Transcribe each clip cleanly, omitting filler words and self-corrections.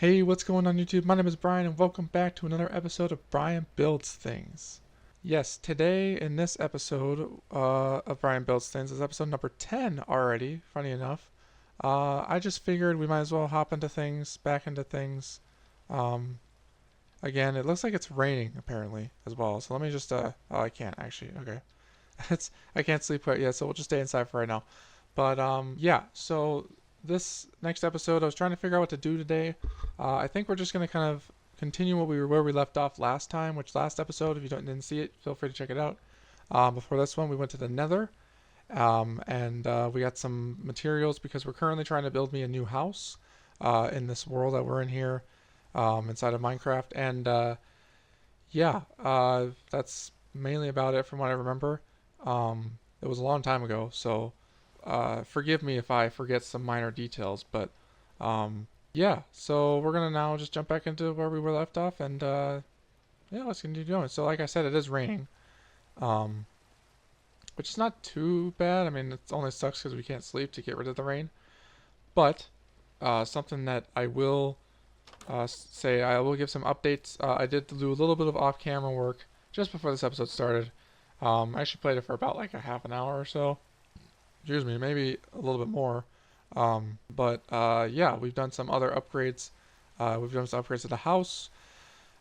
Hey, what's going on YouTube? My name is Brian and welcome back to another episode of Brian Builds Things. Yes, today in this episode of Brian Builds Things is episode number 10 already, funny enough. I just figured we might as well hop into things, back into things. Um, Again, it looks like it's raining apparently as well, so let me just, oh, I can't actually, okay. I can't sleep quite yet, so we'll just stay inside for right now. But yeah, so this next episode, I was trying to figure out what to do today. I think we're just gonna kind of continue where we left off last time. Which last episode, if you didn't see it, feel free to check it out. Before this one, we went to the Nether, and we got some materials because we're currently trying to build me a new house in this world that we're in here inside of Minecraft. And yeah, that's mainly about it from what I remember. It was a long time ago, so forgive me if I forget some minor details, but yeah, so we're gonna now just jump back into where we were left off, and yeah, let's continue going. So like I said, it is raining, um, which is not too bad. I mean, it only sucks because we can't sleep to get rid of the rain, but something that I will say, I will give some updates. I did do a little bit of off-camera work just before this episode started. I actually played it for about like a half an hour or so. Excuse me, maybe a little bit more. But yeah, we've done some other upgrades. We've done some upgrades to the house.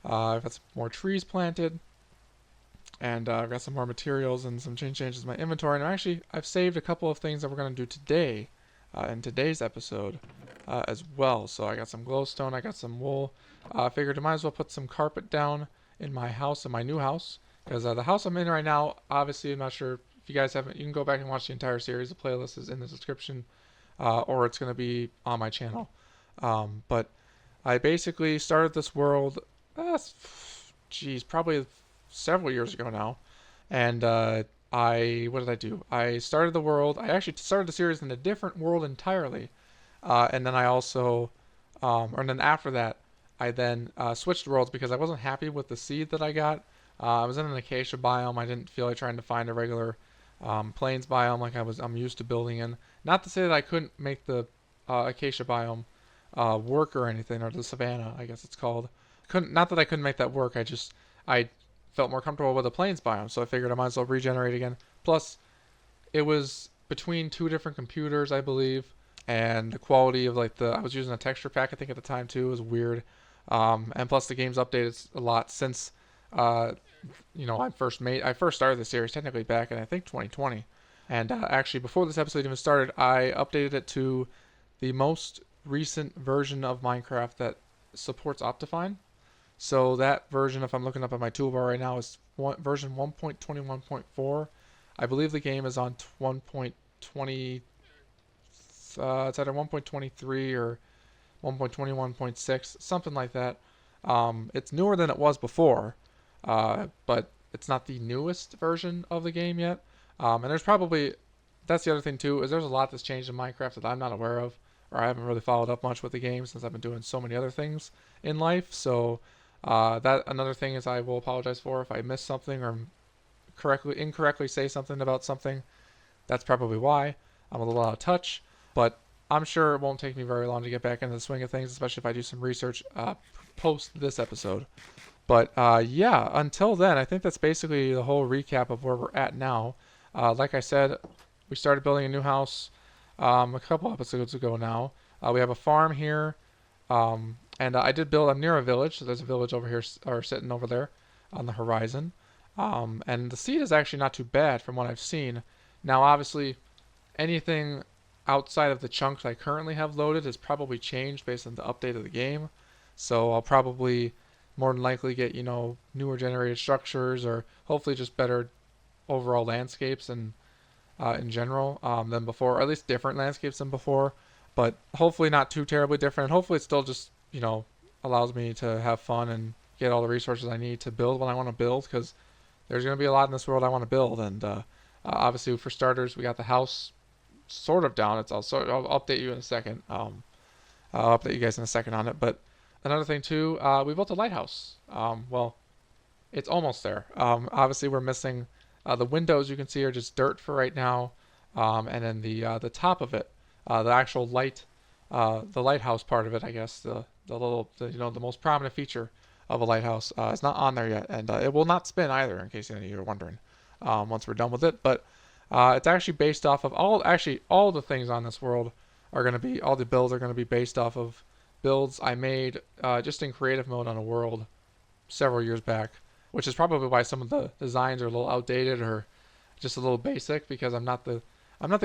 I've got some more trees planted, and I've got some more materials and some changes in my inventory. And I've saved a couple of things that we're gonna do today, in today's episode, as well. So I got some glowstone, I got some wool. I figured I might as well put some carpet down in my house, in my new house, because the house I'm in right now, obviously, I'm not sure if you guys haven't, you can go back and watch the entire series. The playlist is in the description, or it's going to be on my channel. But I basically started this world, geez, probably several years ago now. And what did I do? I started the world, I actually started the series in a different world entirely. And then I also, or then after that, I then switched worlds because I wasn't happy with the seed that I got. I was in an acacia biome. I didn't feel like trying to find a regular plains biome like I'm used to building in. Not to say that I couldn't make the acacia biome work or anything, or the savanna, I guess it's called. Not that I couldn't make that work. I felt more comfortable with the plains biome, so I figured I might as well regenerate again. Plus, it was between two different computers, I believe, and the quality of I was using a texture pack I think at the time too. It was weird. And plus the game's updated a lot since I first started the series technically back in I think 2020, and actually before this episode even started, I updated it to the most recent version of Minecraft that supports Optifine. So that version, if I'm looking up at my toolbar right now, is version 1.21.4. I believe the game is on 1.20. It's either 1.23 or 1.21.6, something like that. It's newer than it was before, but it's not the newest version of the game yet. And that's the other thing too, is there's a lot that's changed in Minecraft that I'm not aware of, or I haven't really followed up much with the game since I've been doing so many other things in life. So that another thing is, I will apologize for if I miss something or incorrectly say something about something. That's probably why I'm a little out of touch, but I'm sure it won't take me very long to get back into the swing of things, especially if I do some research post this episode. But yeah, until then, I think that's basically the whole recap of where we're at now. Like I said, we started building a new house a couple episodes ago now. We have a farm here, and I'm near a village, so there's a village over here, or sitting over there on the horizon. And the seed is actually not too bad from what I've seen. Now, obviously, anything outside of the chunks I currently have loaded has probably changed based on the update of the game. So I'll probably more than likely get, newer generated structures, or hopefully just better overall landscapes and in general than before, or at least different landscapes than before, but hopefully not too terribly different. Hopefully it still just, allows me to have fun and get all the resources I need to build when I want to build, because there's going to be a lot in this world I want to build. And obviously, for starters, we got the house sort of down. I'll update you in a second. I'll update you guys in a second on it. But another thing too, we built a lighthouse. Well, it's almost there. Obviously, we're missing the windows. You can see are just dirt for right now, and then the top of it, the actual light the lighthouse part of it, I guess, the most prominent feature of a lighthouse is not on there yet, and it will not spin either, in case any of you are wondering. Once we're done with it, but it's actually based off of all the things on this world are going to be all the builds are going to be based off of builds I made just in creative mode on a world several years back, which is probably why some of the designs are a little outdated or just a little basic because I'm not the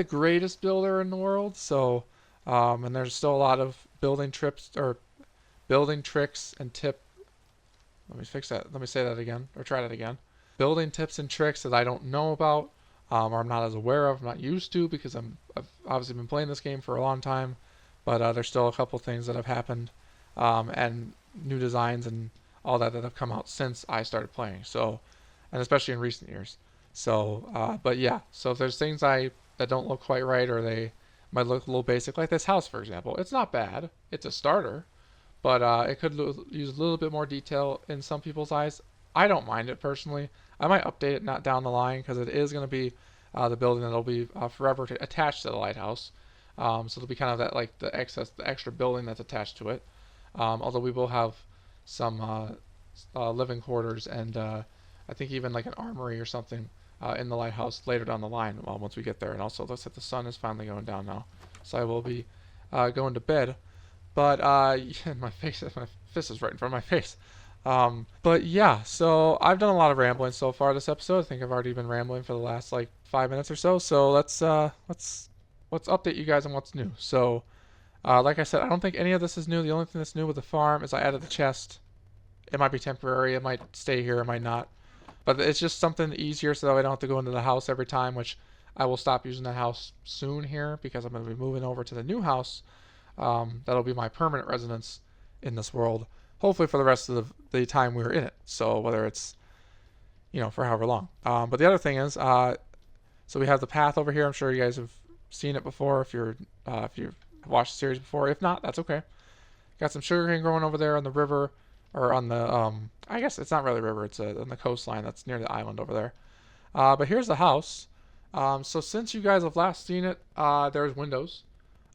greatest builder in the world. So and there's still a lot of building tricks and tip. Let me fix that. Let me say that again or try that again. Building tips and tricks that I don't know about or I'm not as aware of, I'm not used to because I've obviously been playing this game for a long time. But there's still a couple things that have happened and new designs and all that have come out since I started playing. So, and especially in recent years. So, but yeah. So if there's things that don't look quite right or they might look a little basic, like this house, for example, it's not bad. It's a starter, but it could use a little bit more detail in some people's eyes. I don't mind it personally. I might update it not down the line because it is going to be the building that'll be forever attached to the lighthouse. So it'll be kind of that like the extra building that's attached to it. Although we will have some living quarters and I think even like an armory or something in the lighthouse later down the line once we get there. And also, looks like the sun is finally going down now, so I will be going to bed. But yeah, my fist is right in front of my face. But yeah, so I've done a lot of rambling so far this episode. I think I've already been rambling for the last like 5 minutes or so. So let's update you guys on what's new. So like I said, I don't think any of this is new. The only thing that's new with the farm is I added the chest. It might be temporary. It might stay here. It might not. But it's just something easier so that I don't have to go into the house every time, which I will stop using the house soon here because I'm going to be moving over to the new house. That'll be my permanent residence in this world, hopefully for the rest of the time we're in it. So whether it's, for however long. But the other thing is, so we have the path over here. I'm sure you guys have seen it before if you've watched the series before. If not, that's okay. Got some sugarcane growing over there on the river, or on the, I guess it's not really a river, it's on the coastline that's near the island over there. But here's the house. So since you guys have last seen it, there's windows.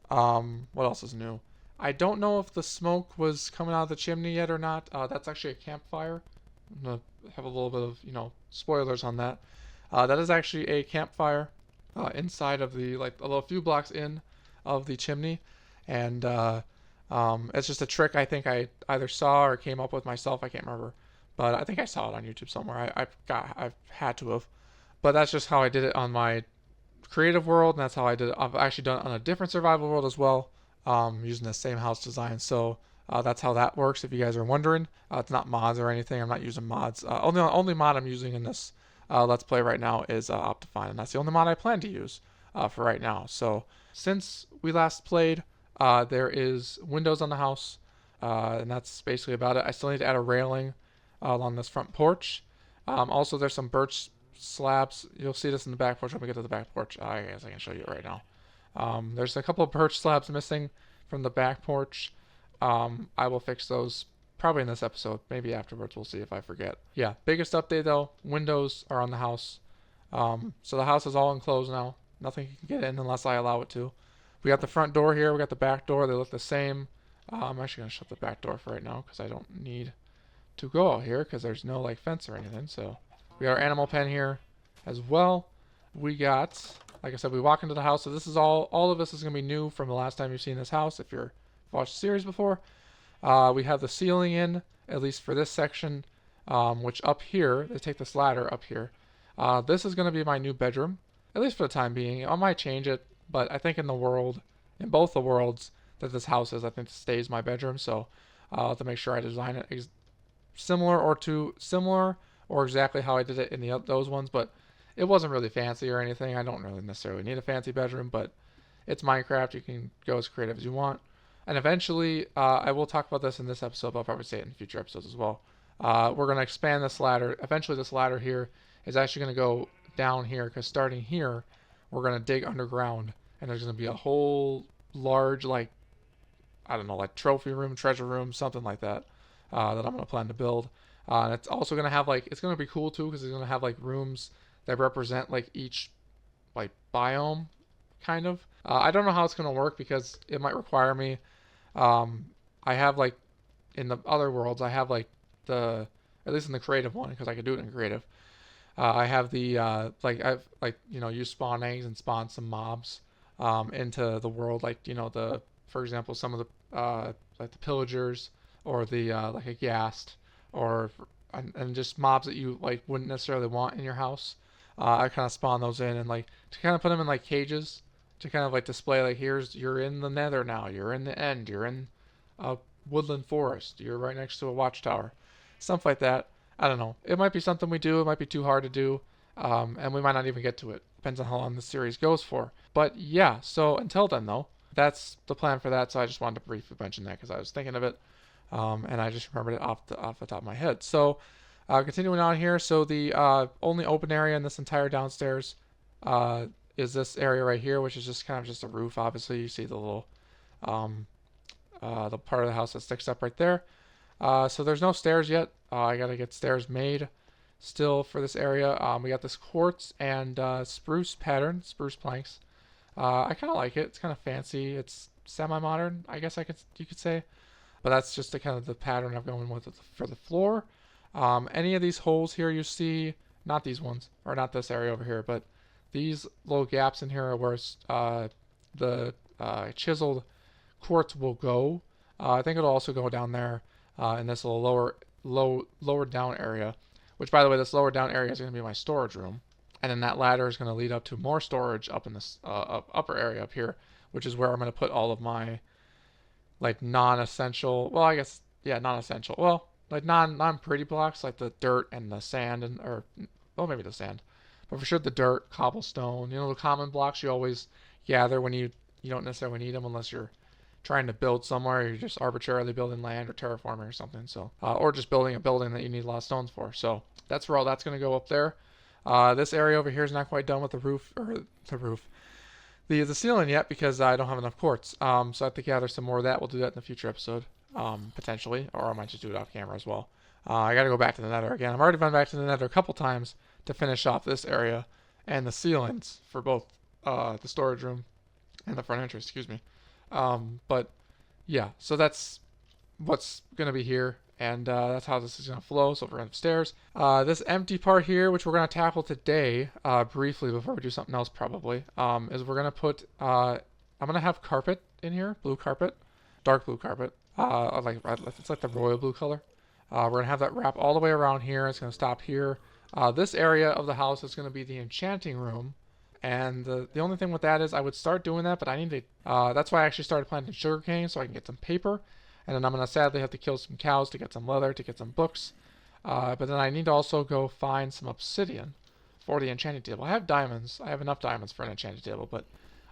What else is new? I don't know if the smoke was coming out of the chimney yet or not. That's actually a campfire. I'm going to have a little bit of, spoilers on that. That is actually a campfire inside of the, like, a little few blocks in of the chimney. And it's just a trick I think I either saw or came up with myself. I can't remember. But I think I saw it on YouTube somewhere. I've had to have. But that's just how I did it on my creative world, and that's how I did it. I've actually done it on a different survival world as well, using the same house design. So that's how that works. If you guys are wondering, it's not mods or anything. I'm not using mods. Only mod I'm using in this Let's Play right now is Optifine, and that's the only mod I plan to use for right now. So since we last played, there is windows on the house, and that's basically about it. I still need to add a railing along this front porch. Also, there's some birch slabs. You'll see this in the back porch when we get to the back porch. I guess I can show you it right now. There's a couple of birch slabs missing from the back porch. I will fix those probably in this episode. Maybe afterwards. We'll see if I forget. Yeah, biggest update though, windows are on the house. So the house is all enclosed now. Nothing can get in unless I allow it to. We got the front door here. We got the back door. They look the same. I'm actually going to shut the back door for right now because I don't need to go out here because there's no like fence or anything. So we got our animal pen here as well. We got, like I said, we walk into the house. So this is all of this is going to be new from the last time you've seen this house if you've watched the series before. We have the ceiling in, at least for this section, which up here, they take this ladder up here. This is going to be my new bedroom, at least for the time being. I might change it, but I think in both the worlds that this house is, I think it stays my bedroom. So I'll have to make sure I design it similar or exactly how I did it in those ones. But it wasn't really fancy or anything. I don't really necessarily need a fancy bedroom, but it's Minecraft. You can go as creative as you want. And eventually, I will talk about this in this episode, but I'll probably say it in future episodes as well. We're going to expand this ladder. Eventually, this ladder here is actually going to go down here, because starting here, we're going to dig underground, and there's going to be a whole large, like, I don't know, like trophy room, treasure room, something like that, that I'm going to plan to build. And it's also going to have, like, it's going to be cool, too, because it's going to have, like, rooms that represent, like, each, like, biome, kind of. I don't know how it's going to work, because it might require me Um, I have like in the other worlds, I have like the at least in the creative one because I could do it in creative. I have the I've like you spawn eggs and spawn some mobs into the world like the for example some of the like the pillagers or the like a ghast or and just mobs that you like wouldn't necessarily want in your house. I kind of spawn those in and like to kind of put them in like cages to kind of like display like here's you're in the Nether now, you're in the end, you're in a woodland forest, you're right next to a watchtower, stuff like that. I don't know. It might be something we do. It might be too hard to do, and we might not even get to it. Depends on how long the series goes for. But yeah, so until then though, that's the plan for that. So I just wanted to briefly mention that because I was thinking of it, and I just remembered it off the top of my head. So continuing on here, so the only open area in this entire downstairs is this area right here, which is just kind of just a roof. Obviously, you see the little um, the part of the house that sticks up right there. So there's no stairs yet. I gotta get stairs made still for this area. We got this quartz and spruce pattern, spruce planks. I kind of like it. It's kind of fancy. It's semi-modern, I guess you could say. But that's just the kind of the pattern I'm going with for the floor. Any of these holes here you see, not these ones, or not this area over here, but these little gaps in here are where the chiseled quartz will go. I think it'll also go down there in this little lower down area, which by the way, this lower down area is going to be my storage room, and then that ladder is going to lead up to more storage up in this upper area up here, which is where I'm going to put all of my like non-essential, well, I guess yeah, non-essential, well, like non-pretty blocks like the dirt and the sand and or well maybe the sand, but for sure the dirt, cobblestone, the common blocks you always gather when you don't necessarily need them unless you're trying to build somewhere, or you're just arbitrarily building land or terraforming or something. So, or just building a building that you need a lot of stones for. So that's where all that's going to go up there. This area over here is not quite done with the roof or the ceiling yet because I don't have enough quartz. So I have to gather some more of that. We'll do that in a future episode, potentially, or I might just do it off camera as well. I got to go back to the Nether again. I've already been back to the Nether a couple times to finish off this area and the ceilings for both the storage room and the front entrance. Excuse me. But yeah, so that's what's going to be here, and that's how this is going to flow. So we're going upstairs. This empty part here, which we're going to tackle today, briefly before we do something else probably, is we're going to put, I'm going to have carpet in here, blue carpet, dark blue carpet, it's like the royal blue color. We're going to have that wrap all the way around here. It's going to stop here. This area of the house is going to be the enchanting room. And the only thing with that is I would start doing that, but I need to, that's why I actually started planting sugarcane so I can get some paper. And then I'm going to sadly have to kill some cows to get some leather, to get some books. But then I need to also go find some obsidian for the enchanting table. I have diamonds. I have enough diamonds for an enchanting table, but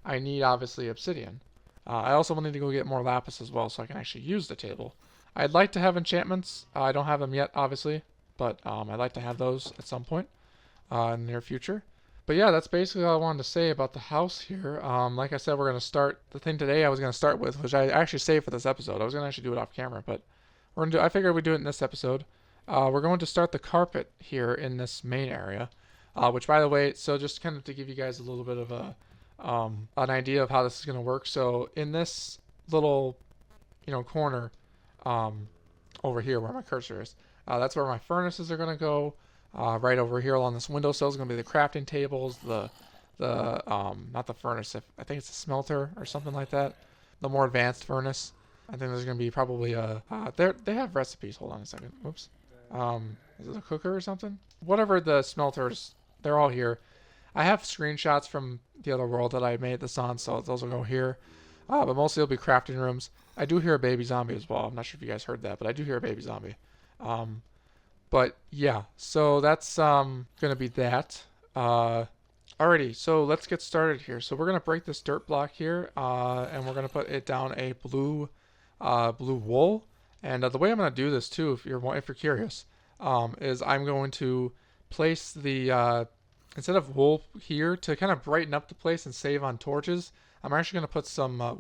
I need obviously obsidian. I also will need to go get more lapis as well so I can actually use the table. I'd like to have enchantments. I don't have them yet, obviously, but I'd like to have those at some point in the near future. But yeah, that's basically all I wanted to say about the house here. Like I said, we're going to start, the thing today I was going to start with, which I actually saved for this episode. I was going to actually do it off camera, but I figured we'd do it in this episode. We're going to start the carpet here in this main area, which by the way, so just kind of to give you guys a little bit of an idea of how this is going to work. So in this little, corner over here where my cursor is, that's where my furnaces are going to go. Right over here along this windowsill is going to be the crafting tables, the not the furnace, I think it's a smelter or something like that, the more advanced furnace. I think there's going to be probably they have recipes. Hold on a second. Oops. Is it a cooker or something? Whatever the smelters, they're all here. I have screenshots from the other world that I made this on, so those will go here. But mostly it'll be crafting rooms. I do hear a baby zombie as well. I'm not sure if you guys heard that, but I do hear a baby zombie. But yeah, so that's gonna be that. Alrighty, so let's get started here. So we're gonna break this dirt block here, and we're gonna put it down a blue wool. And the way I'm gonna do this too, if you're curious, is I'm going to place the instead of wool here to kind of brighten up the place and save on torches. I'm actually gonna put some I'm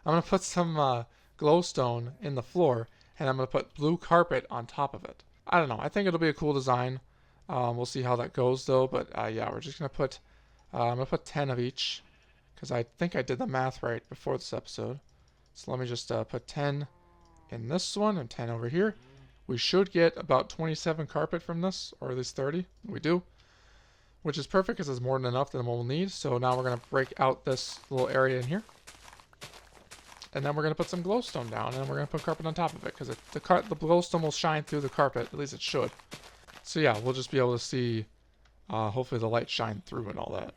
gonna put some glowstone in the floor, and I'm gonna put blue carpet on top of it. I don't know. I think it'll be a cool design. We'll see how that goes though. But yeah, we're just gonna put I'm gonna put 10 of each because I think I did the math right before this episode. So let me just put 10 in this one and 10 over here. We should get about 27 carpet from this, or at least 30. We do, which is perfect because it's more than enough than what we'll need. So now we're going to break out this little area in here. And then we're going to put some glowstone down, and then we're going to put carpet on top of it, because the glowstone will shine through the carpet. At least it should. So yeah, we'll just be able to see, hopefully the light shine through and all that.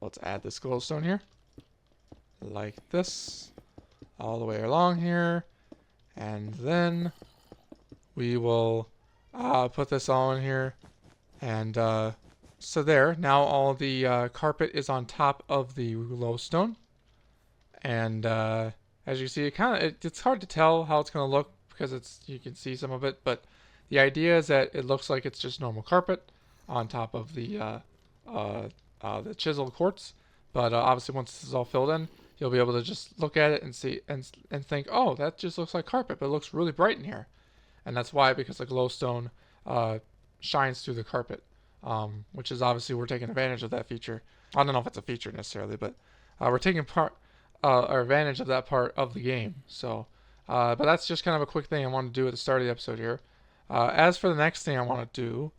Let's add this glowstone here. Like this. All the way along here. And then we will put this all in here. And so there. Now all the carpet is on top of the glowstone. And as you see, it's hard to tell how it's going to look because you can see some of it, but the idea is that it looks like it's just normal carpet on top of the chiseled quartz. But obviously, once this is all filled in, you'll be able to just look at it and see and think, oh, that just looks like carpet, but it looks really bright in here. And that's why, because the glowstone shines through the carpet, which is obviously we're taking advantage of that feature. I don't know if it's a feature necessarily, but we're taking our advantage of that part of the game. So, but that's just kind of a quick thing I wanted to do at the start of the episode here. As for the next thing I want to do,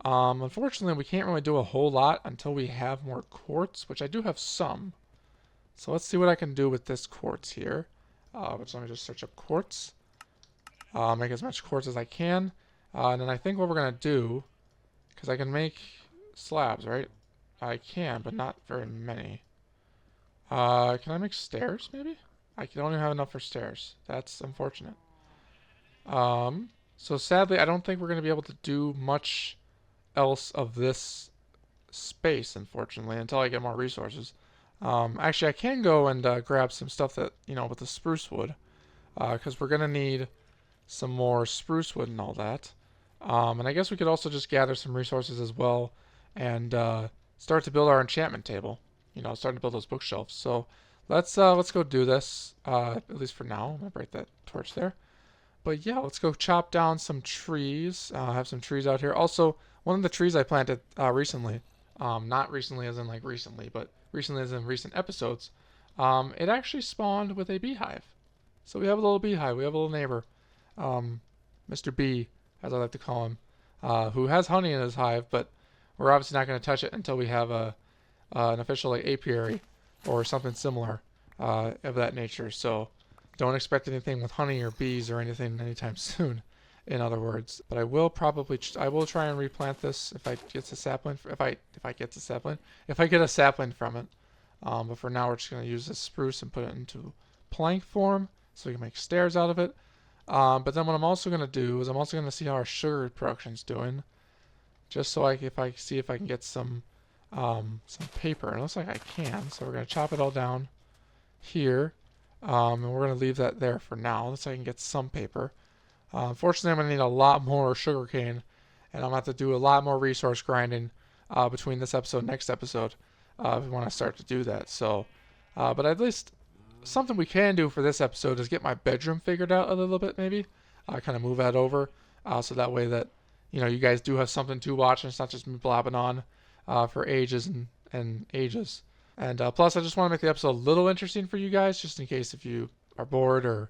unfortunately we can't really do a whole lot until we have more quartz, which I do have some. So let's see what I can do with this quartz here. Which let me just search up quartz. Make as much quartz as I can. And then I think what we're going to do, because I can make slabs, right? I can, but not very many. Can I make stairs, maybe? I don't even have enough for stairs. That's unfortunate. So sadly, I don't think we're going to be able to do much else of this space, unfortunately, until I get more resources. Actually, I can go and grab some stuff that, with the spruce wood, because we're going to need some more spruce wood and all that. And I guess we could also just gather some resources as well and start to build our enchantment table. Starting to build those bookshelves. So let's go do this, at least for now. I'm going to break that torch there. But yeah, let's go chop down some trees. Have some trees out here. Also, one of the trees I planted recently, not recently as in like recently, but recently as in recent episodes, it actually spawned with a beehive. So we have a little beehive. We have a little neighbor, Mr. Bee, as I like to call him, who has honey in his hive, but we're obviously not going to touch it until we have an official apiary or something similar of that nature. So don't expect anything with honey or bees or anything anytime soon, in other words. But I will try and replant this if I get a sapling. If I get a sapling from it. But for now, we're just going to use this spruce and put it into plank form so we can make stairs out of it. But then what I'm also going to do is I'm also going to see how our sugar production's doing, just so if I can get some paper. And it looks like I can, so we're going to chop it all down here, and we're going to leave that there for now so I can get some paper. Unfortunately, I'm going to need a lot more sugarcane, and I'm going to have to do a lot more resource grinding between this episode and next episode if we want to start to do that. So, but at least something we can do for this episode is get my bedroom figured out a little bit, maybe. Kind of move that over, so that way that you guys do have something to watch, and it's not just me blabbing on for ages and ages. And plus, I just want to make the episode a little interesting for you guys, just in case if you are bored or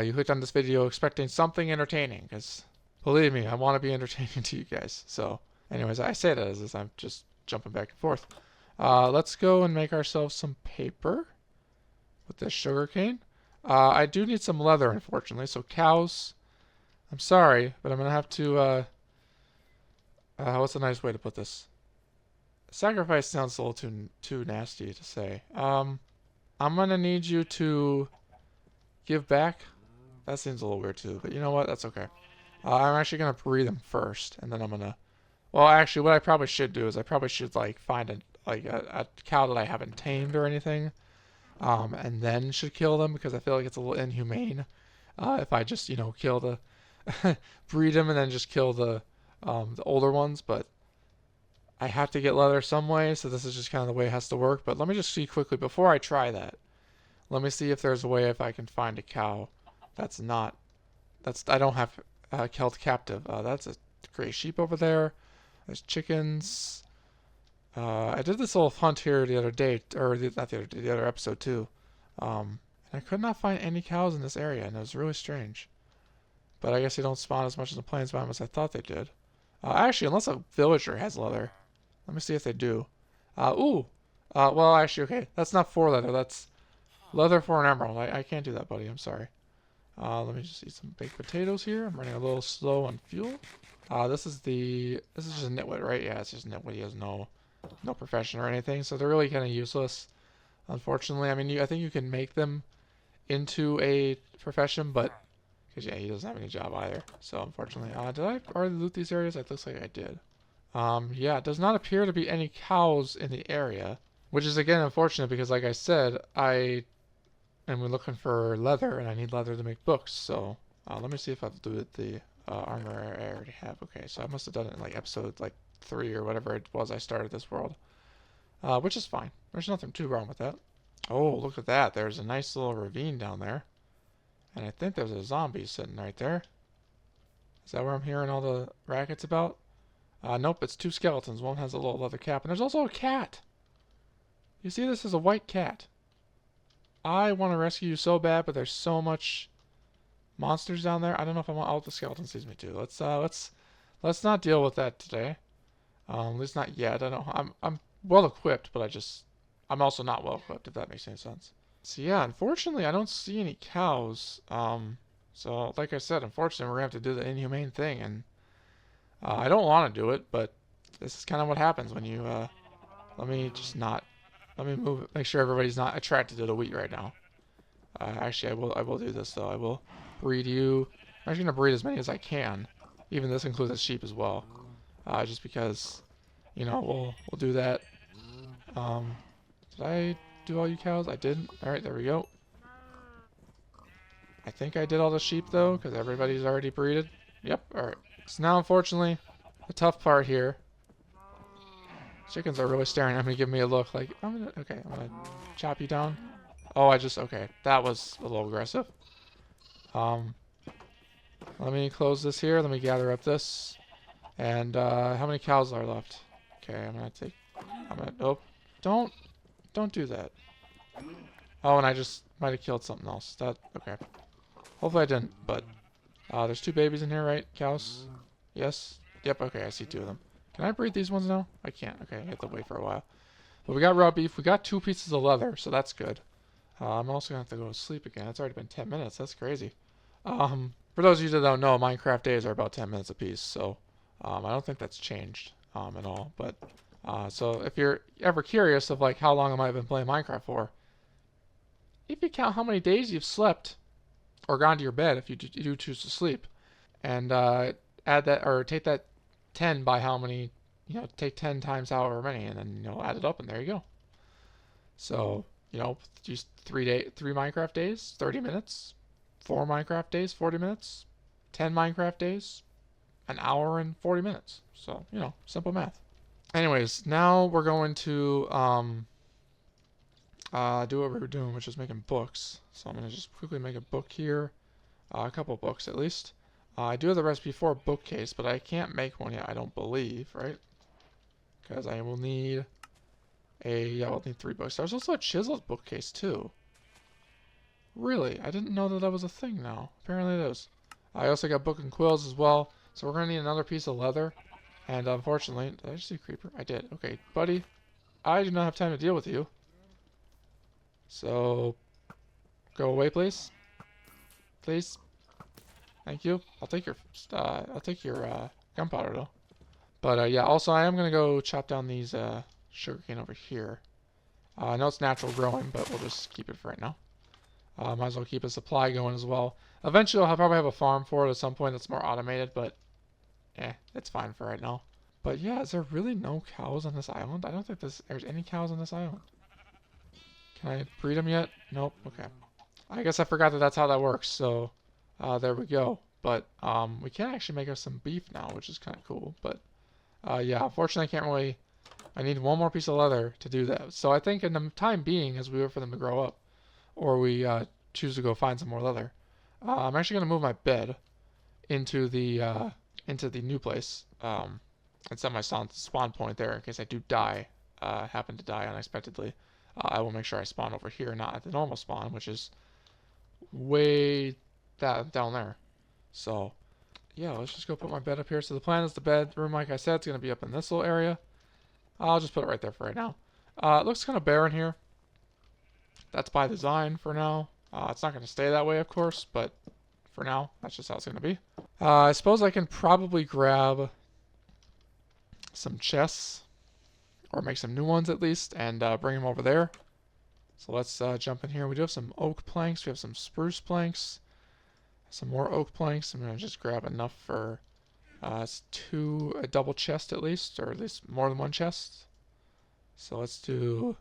you clicked on this video expecting something entertaining, because believe me, I want to be entertaining to you guys. So anyways, I say that as I'm just jumping back and forth. Let's go and make ourselves some paper with this sugarcane. I do need some leather, unfortunately, so cows, I'm sorry, but I'm going to have to, what's a nice way to put this? Sacrifice sounds a little too nasty to say. I'm gonna need you to give back. That seems a little weird too, but you know what? That's okay. I'm actually gonna breed them first, and then I'm gonna. Well, actually, what I probably should do is I probably should find a cow that I haven't tamed or anything, and then should kill them, because I feel like it's a little inhumane if I just kill the breed them and then just kill the older ones, but. I have to get leather some way, so this is just kind of the way it has to work. But let me just see quickly, before I try that, let me see if there's a way if I can find a cow I don't have held captive. That's a gray sheep over there. There's chickens. I did this little hunt here the other day, or not the other day, the other episode too. And And I could not find any cows in this area, and it was really strange. But I guess they don't spawn as much in the plains biome as I thought they did. Actually, unless a villager has leather. Let me see if they do. Ooh. Well, actually, okay. That's not for leather. That's leather for an emerald. I can't do that, buddy. I'm sorry. Let me just eat some baked potatoes here. I'm running a little slow on fuel. This is just a nitwit, right? Yeah, it's just a nitwit. He has no profession or anything, so they're really kind of useless. Unfortunately, I mean, I think you can make them into a profession, but because yeah, he doesn't have any job either. So unfortunately, did I already loot these areas? It looks like I did. Yeah, it does not appear to be any cows in the area, which is again unfortunate because, like I said, and we're looking for leather, and I need leather to make books. So let me see if I've looted the armor I already have. Okay, so I must have done it in like episode like 3 or whatever it was I started this world, which is fine. There's nothing too wrong with that. Oh, look at that. There's a nice little ravine down there. And I think there's a zombie sitting right there. Is that where I'm hearing all the rackets about? Nope, it's 2 skeletons. One has a little leather cap, and there's also a cat. You see, this is a white cat. I want to rescue you so bad, but there's so much monsters down there. I don't know if I want all the skeletons sees me too. Let's not deal with that today. At least not yet. I don't. I'm well equipped, but I'm also not well equipped. If that makes any sense. So yeah, unfortunately, I don't see any cows. So like I said, unfortunately, we're gonna have to do the inhumane thing, and I don't want to do it, but this is kind of what happens when you. Let me just not. Let me move. Make sure everybody's not attracted to the wheat right now. Actually, I will do this though. I will breed you. I'm actually gonna breed as many as I can. Even this includes the sheep as well. Just because, you know, we'll do that. Did I do all you cows? I didn't. All right, there we go. I think I did all the sheep though, because everybody's already breeded. Yep. All right. So now, unfortunately, the tough part here. Chickens are really staring at me, giving me a look like I'm gonna chop you down. Oh, okay. That was a little aggressive. Let me close this here. Let me gather up this. And how many cows are left? Okay, nope. Don't do that. Oh, and I just might have killed something else. Okay. Hopefully I didn't, but there's 2 babies in here, right? Cows? Yes? Yep, okay, I see 2 of them. Can I breed these ones now? I can't. Okay, I have to wait for a while. But we got raw beef. We got 2 pieces of leather, so that's good. I'm also going to have to go to sleep again. It's already been 10 minutes. That's crazy. For those of you that don't know, Minecraft days are about 10 minutes apiece, so I don't think that's changed at all. But so if you're ever curious of like how long I might have been playing Minecraft for, if you count how many days you've slept or gone to your bed, if you do choose to sleep, and add that or take that 10 by how many, take 10 times however many, and then add it up, and there you go. So just 3 Minecraft days, 30 minutes. 4 Minecraft days, 40 minutes. 10 Minecraft days, an hour and 40 minutes. So simple math. Anyways, now we're going to do what we were doing, which is making books. So I'm going to just quickly make a book here. A couple books at least. I do have the recipe for a bookcase, but I can't make one yet, I don't believe, right? Because I will need we'll need 3 books. There's also a chiseled bookcase too. Really? I didn't know that was a thing now. Apparently it is. I also got book and quills as well. So we're going to need another piece of leather. And unfortunately, did I just see a creeper? I did. Okay, buddy. I do not have time to deal with you. So, go away, please. Please. Thank you. I'll take your gunpowder though. But yeah, also I am gonna go chop down these sugarcane over here. I know it's natural growing, but we'll just keep it for right now. Might as well keep a supply going as well. Eventually, I'll probably have a farm for it at some point that's more automated, but it's fine for right now. But yeah, is there really no cows on this island? I don't think there's any cows on this island. Can I breed them yet? Nope. Okay. I guess I forgot that that's how that works. So there we go. But we can actually make us some beef now, which is kind of cool. But yeah, unfortunately, I can't really. I need 1 more piece of leather to do that. So I think in the time being, as we wait for them to grow up, or we choose to go find some more leather, I'm actually going to move my bed into the new place and set my spawn point there in case I do happen to die unexpectedly. I will make sure I spawn over here, not at the normal spawn, which is way down there. So, yeah, let's just go put my bed up here. So the plan is the bedroom, like I said, it's going to be up in this little area. I'll just put it right there for right now. It looks kind of barren here. That's by design for now. It's not going to stay that way, of course, but for now, that's just how it's going to be. I suppose I can probably grab some chests, or make some new ones at least, and bring them over there. So let's jump in here. We do have some oak planks. We have some spruce planks. Some more oak planks. I'm going to just grab enough for a double chest at least, or at least more than one chest. So let's do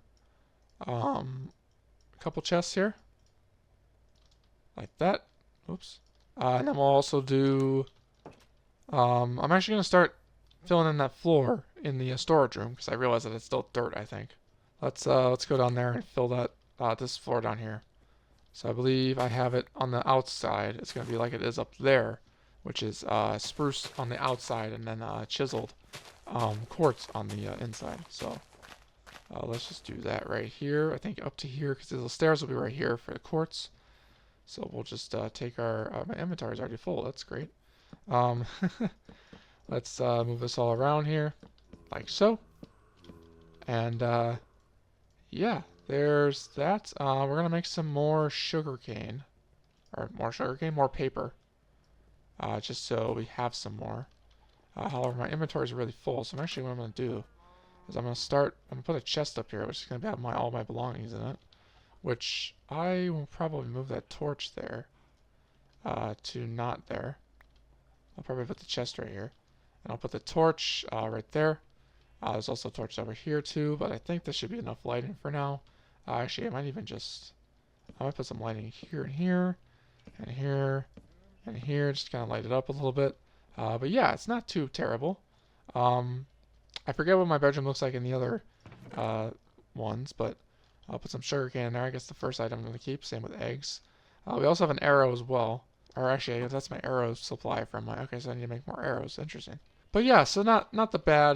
a couple chests here. Like that. Oops. And then we'll also do... I'm actually going to start filling in that floor in the storage room, because I realize that it's still dirt, I think. Let's go down there and fill that this floor down here. So I believe I have it on the outside. It's going to be like it is up there, which is spruce on the outside and then chiseled quartz on the inside. So let's just do that right here. I think up to here, because the stairs will be right here for the quartz. So we'll just take our... my inventory is already full. That's great. Let's move this all around here, like so. And yeah, there's that. We're going to make some more sugarcane. Or more paper. Just so we have some more. However, my inventory is really full, so actually what I'm going to do is I'm going to put a chest up here, which is going to have all my belongings in it. Which I will probably move that torch there to not there. I'll probably put the chest right here. And I'll put the torch right there. There's also a torch over here too, but I think this should be enough lighting for now. Actually, I might put some lighting here and here, and here, and here, just kind of light it up a little bit. But yeah, it's not too terrible. I forget what my bedroom looks like in the other ones, but I'll put some sugarcane in there. I guess the first item I'm going to keep. Same with eggs. We also have an arrow as well. Or actually, that's my arrow supply from my... Okay, so I need to make more arrows. Interesting. But yeah, so not the bad,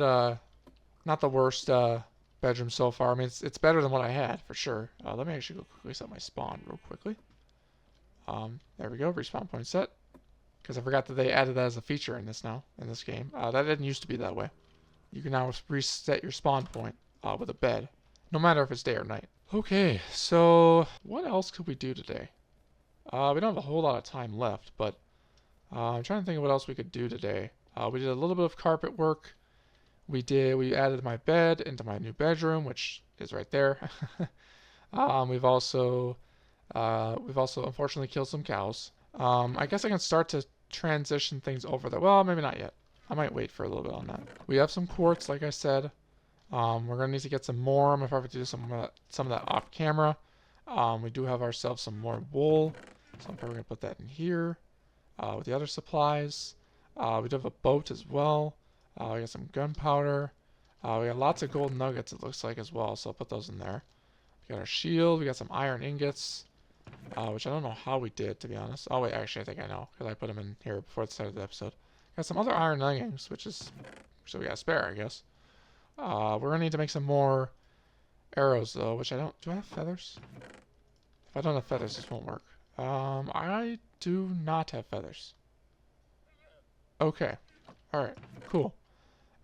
not the worst bedroom so far. I mean, it's better than what I had, for sure. Let me actually go quickly set my spawn real quickly. There we go. Respawn point set. Because I forgot that they added that as a feature in this game. That didn't used to be that way. You can now reset your spawn point with a bed. No matter if it's day or night. Okay, so what else could we do today? We don't have a whole lot of time left, but I'm trying to think of what else we could do today. We did a little bit of carpet work. We added my bed into my new bedroom, which is right there. We've also unfortunately killed some cows. I guess I can start to transition things over there. Well, maybe not yet. I might wait for a little bit on that. We have some quartz, like I said. We're gonna need to get some more. I'm gonna probably do some of that off camera. We do have ourselves some more wool, so I'm probably gonna put that in here with the other supplies. We do have a boat as well. We got some gunpowder. We got lots of gold nuggets, it looks like, as well, so I'll put those in there. We got our shield. We got some iron ingots, which I don't know how we did, to be honest. Oh wait, actually I think I know, because I put them in here before the start of the episode. Got some other iron leggings, so we got spare, I guess. We're gonna need to make some more arrows though, which I don't. Do I have feathers? If I don't have feathers, this won't work. I do not have feathers. Okay. Alright, cool.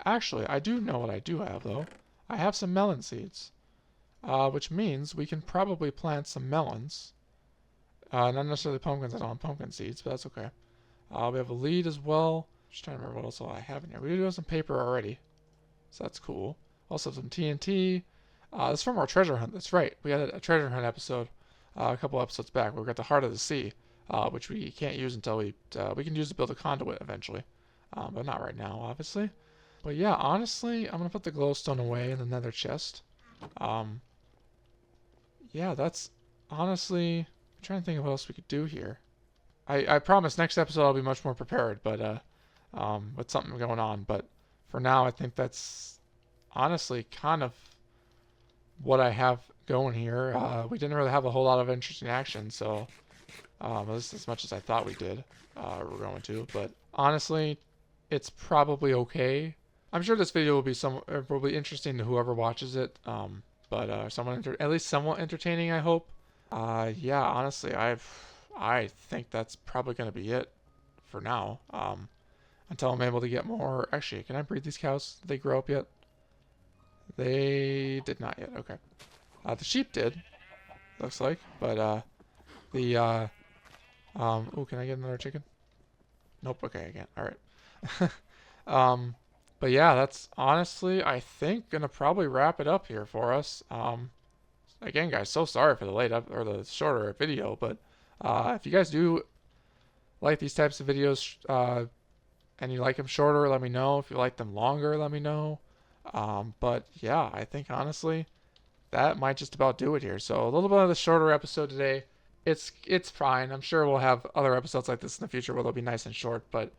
Actually, I do know what I do have though. I have some melon seeds. Which means we can probably plant some melons. Not necessarily pumpkins, I don't have pumpkin seeds, but that's okay. We have a lead as well. Just trying to remember what else I have in here. We do have some paper already. So that's cool. Also some TNT. This is from our treasure hunt. That's right. We had a treasure hunt episode a couple episodes back where we got the Heart of the Sea, which we can't use until we can use to build a conduit eventually. But not right now, obviously. But yeah, honestly, I'm going to put the glowstone away in the nether chest. Yeah, that's honestly... I'm trying to think of what else we could do here. I promise next episode I'll be much more prepared, but with something going on. But for now, I think that's honestly kind of what I have going here. We didn't really have a whole lot of interesting action, so at least as much as I thought we did, we're going to. But honestly, it's probably okay. I'm sure this video will be probably interesting to whoever watches it. But at least somewhat entertaining, I hope. Yeah, honestly, I think that's probably going to be it for now. Until I'm able to get more. Actually, can I breed these cows? Did they grow up yet? They did not yet. Okay. The sheep did, looks like. But oh, can I get another chicken? Nope. Okay, I can't. All right. But yeah, that's honestly, I think, gonna probably wrap it up here for us. Again, guys, so sorry for the late up or the shorter video, but if you guys do like these types of videos, and you like them shorter, let me know. If you like them longer, let me know. But yeah, I think honestly that might just about do it here. So a little bit of the shorter episode today. It's fine. I'm sure we'll have other episodes like this in the future where they'll be nice and short. But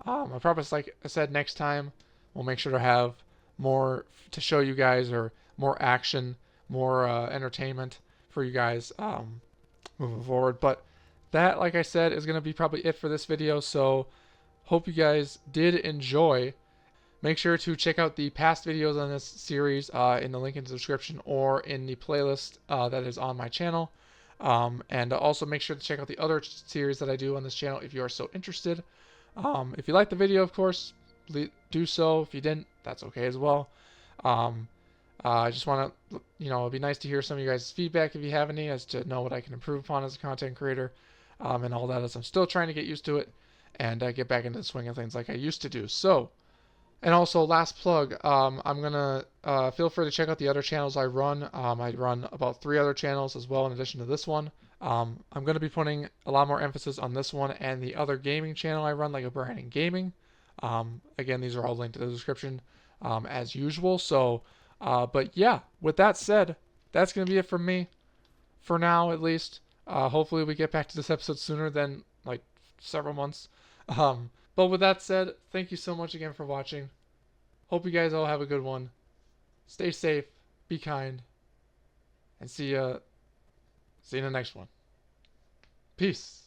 I promise, like I said, next time we'll make sure to have more to show you guys, or more action, more entertainment for you guys moving forward. But that, like I said, is going to be probably it for this video. So hope you guys did enjoy. Make sure to check out the past videos on this series in the link in the description or in the playlist that is on my channel. And also make sure to check out the other series that I do on this channel if you are so interested. If you liked the video, of course, do so. If you didn't, that's okay as well. I just want to, it'd be nice to hear some of you guys' feedback if you have any, as to know what I can improve upon as a content creator, and all that, as I'm still trying to get used to it and get back into the swing of things like I used to do. So, and also, last plug, I'm gonna feel free to check out the other channels I run. I run about 3 other channels as well in addition to this one. I'm gonna be putting a lot more emphasis on this one and the other gaming channel I run, like Brian Gaming. Again, these are all linked in the description as usual. So, but yeah, with that said, that's gonna be it from me for now, at least. Hopefully, we get back to this episode sooner than like several months. But with that said, thank you so much again for watching. Hope you guys all have a good one. Stay safe, be kind, and see you in the next one. Peace.